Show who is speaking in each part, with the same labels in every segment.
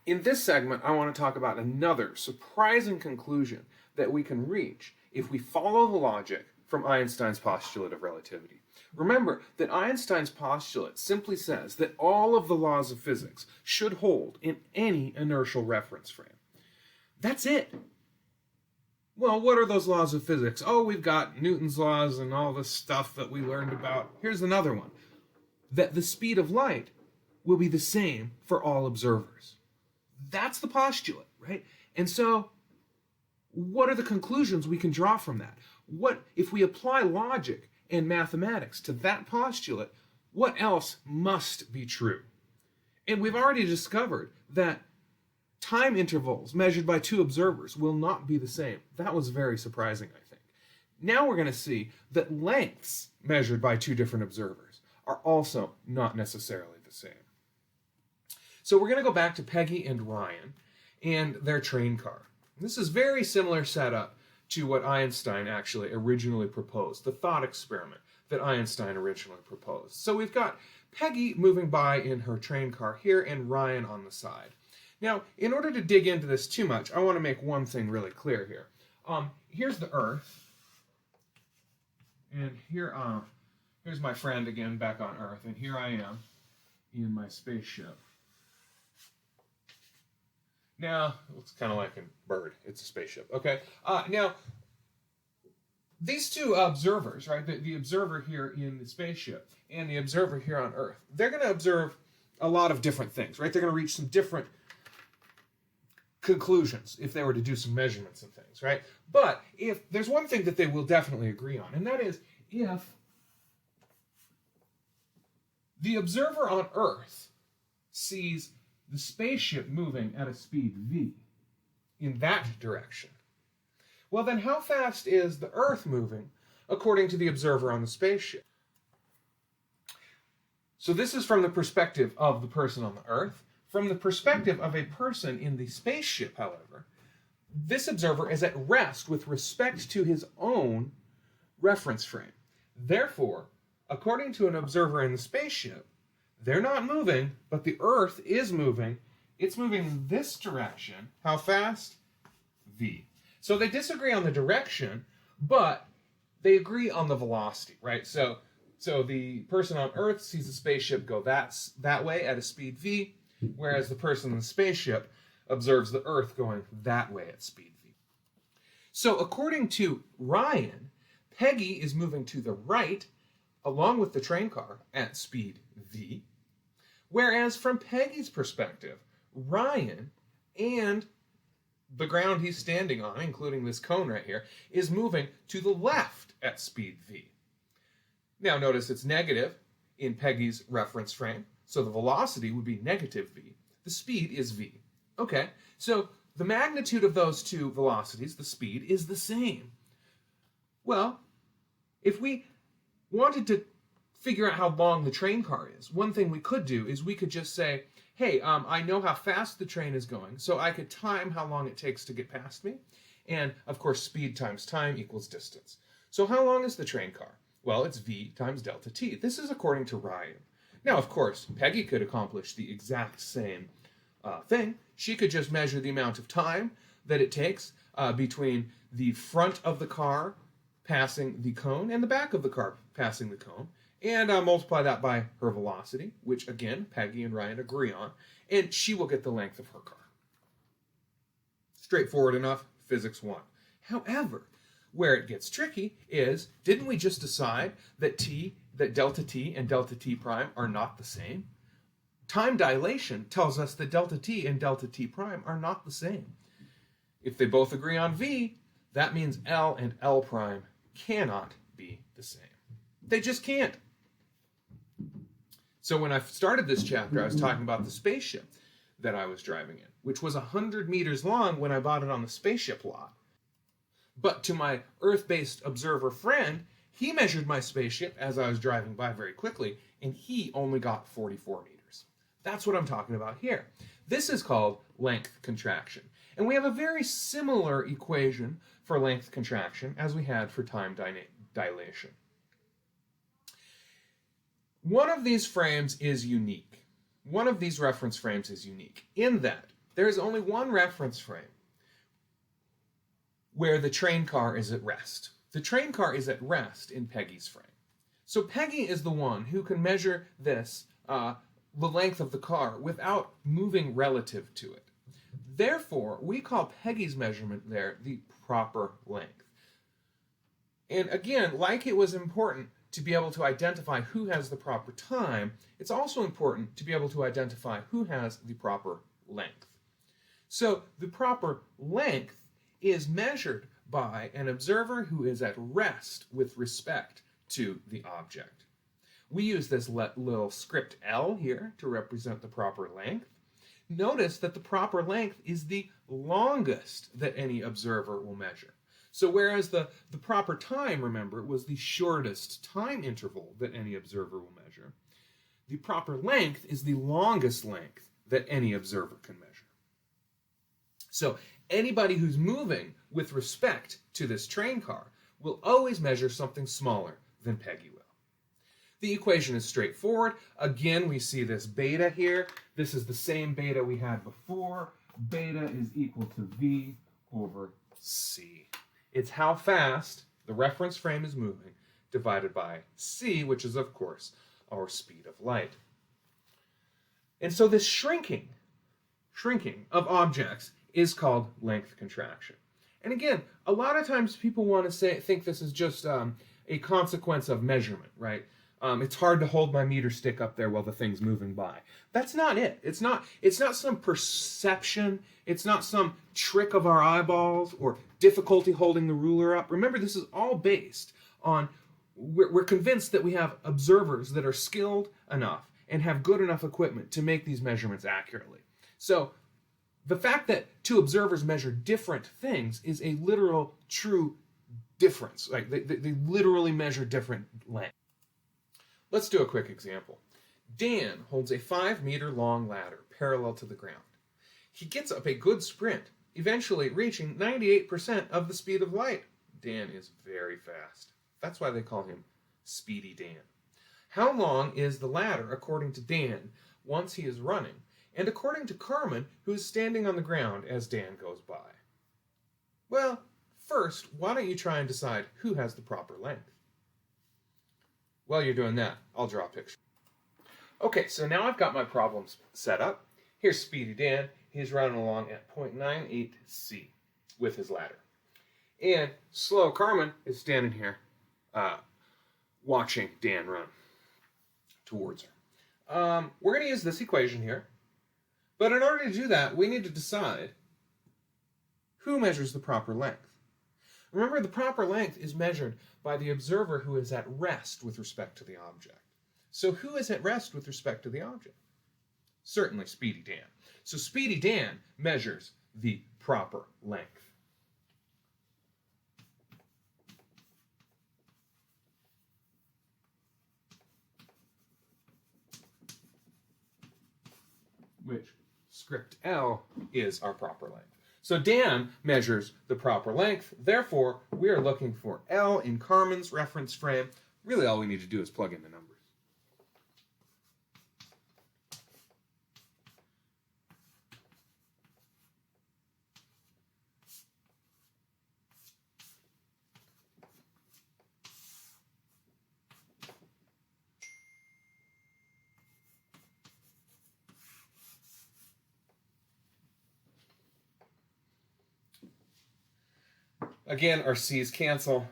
Speaker 1: In this segment, I want to talk about another surprising conclusion that we can reach if we follow the logic from Einstein's postulate of relativity. Remember that Einstein's postulate simply says that all of the laws of physics should hold in any inertial reference frame. That's it. Well, what are those laws of physics? Oh, we've got Newton's laws and all this stuff that we learned about. Here's another one. That the speed of light will be the same for all observers. That's the postulate, right? And so, what are the conclusions we can draw from that? What if we apply logic and mathematics to that postulate, what else must be true? And we've already discovered that time intervals measured by two observers will not be the same. That was very surprising, I think. Now we're going to see that lengths measured by two different observers are also not necessarily the same. So we're going to go back to Peggy and Ryan and their train car. This is very similar setup to what Einstein actually originally proposed, the thought experiment that Einstein originally proposed. So we've got Peggy moving by in her train car here and Ryan on the side. Now, in order to dig into this too much, I want to make one thing really clear here. Here's the Earth, and here's my friend again back on Earth, and here I am in my spaceship. Now, it's kind of like a bird. It's a spaceship. Okay. Now, these two observers, right, the observer here in the spaceship and the observer here on Earth, they're going to observe a lot of different things, right? They're going to reach some different conclusions if they were to do some measurements and things, right? But if there's one thing that they will definitely agree on, and that is if the observer on Earth sees the spaceship moving at a speed v in that direction, well then how fast is the Earth moving according to the observer on the spaceship? So this is from the perspective of the person on the Earth. From the perspective of a person in the spaceship, however, this observer is at rest with respect to his own reference frame. Therefore, according to an observer in the spaceship, they're not moving, but the Earth is moving. It's moving in this direction. How fast? V. So they disagree on the direction, but they agree on the velocity, right? So the person on Earth sees the spaceship go that way at a speed v, whereas the person in the spaceship observes the Earth going that way at speed v. So according to Ryan, Peggy is moving to the right along with the train car at speed v, whereas from Peggy's perspective, Ryan and the ground he's standing on, including this cone right here, is moving to the left at speed v. Now notice it's negative in Peggy's reference frame, so the velocity would be negative v. The speed is v. Okay, so the magnitude of those two velocities, the speed, is the same. Well, if we wanted to figure out how long the train car is, one thing we could do is we could just say, hey, I know how fast the train is going, so I could time how long it takes to get past me. And, of course, speed times time equals distance. So how long is the train car? Well, it's v times delta t. This is according to Ryan. Now, of course, Peggy could accomplish the exact same thing. She could just measure the amount of time that it takes between the front of the car passing the cone and the back of the car passing the cone, and multiply that by her velocity, which, again, Peggy and Ryan agree on, and she will get the length of her car. Straightforward enough, physics 1. However, where it gets tricky is, didn't we just decide that delta t and delta t prime are not the same? Time dilation tells us that delta t and delta t prime are not the same. If they both agree on v, that means L and L prime cannot be the same. They just can't. So when I started this chapter, I was talking about the spaceship that I was driving in, which was 100 meters long when I bought it on the spaceship lot. But to my Earth-based observer friend, he measured my spaceship as I was driving by very quickly, and he only got 44 meters. That's what I'm talking about here. This is called length contraction. And we have a very similar equation for length contraction as we had for time dilation. One of these frames is unique. One of these reference frames is unique in that there is only one reference frame where the train car is at rest. The train car is at rest in Peggy's frame. So Peggy is the one who can measure this, the length of the car, without moving relative to it. Therefore, we call Peggy's measurement there the proper length. And again, like it was important to be able to identify who has the proper time, it's also important to be able to identify who has the proper length. So the proper length is measured by an observer who is at rest with respect to the object. We use this little script L here to represent the proper length. Notice that the proper length is the longest that any observer will measure. So whereas the proper time, remember, was the shortest time interval that any observer will measure, the proper length is the longest length that any observer can measure. So anybody who's moving with respect to this train car will always measure something smaller than Peggy will. The equation is straightforward. Again, we see this beta here. This is the same beta we had before. Beta is equal to V over C. It's how fast the reference frame is moving divided by C, which is, of course, our speed of light. And so this shrinking of objects is called length contraction. And again, a lot of times people want to think this is just a consequence of measurement, right? It's hard to hold my meter stick up there while the thing's moving by. That's not it. It's not some perception. It's not some trick of our eyeballs or difficulty holding the ruler up. Remember, this is all based on, we're convinced that we have observers that are skilled enough and have good enough equipment to make these measurements accurately. So the fact that two observers measure different things is a literal, true difference. Like they literally measure different lengths. Let's do a quick example. Dan holds a 5-meter long ladder parallel to the ground. He gets up a good sprint, eventually reaching 98% of the speed of light. Dan is very fast. That's why they call him Speedy Dan. How long is the ladder according to Dan once he is running, and according to Carmen, who is standing on the ground as Dan goes by? Well, first, why don't you try and decide who has the proper length? While you're doing that, I'll draw a picture. Okay, so now I've got my problems set up. Here's Speedy Dan. He's running along at 0.98 C with his ladder. And Slow Carmen is standing here watching Dan run towards her. We're going to use this equation here. But in order to do that, we need to decide who measures the proper length. Remember, the proper length is measured by the observer who is at rest with respect to the object. So who is at rest with respect to the object? Certainly Speedy Dan. So Speedy Dan measures the proper length. Which script L is our proper length. So Dan measures the proper length. Therefore, we are looking for L in Carmen's reference frame. Really, all we need to do is plug in the numbers. Again, our C's cancel,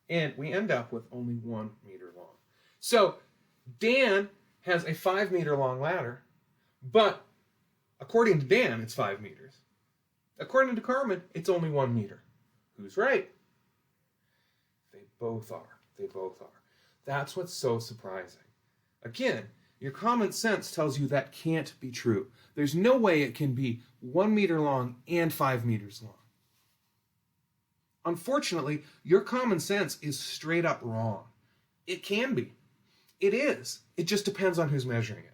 Speaker 1: and we end up with only 1 meter long. So Dan has a 5-meter long ladder, but according to Dan, it's 5 meters. According to Carmen, it's only 1 meter. Who's right? They both are. They both are. That's what's so surprising. Again, your common sense tells you that can't be true. There's no way it can be 1 meter long and 5 meters long. Unfortunately, your common sense is straight up wrong. It can be. It is. It just depends on who's measuring it.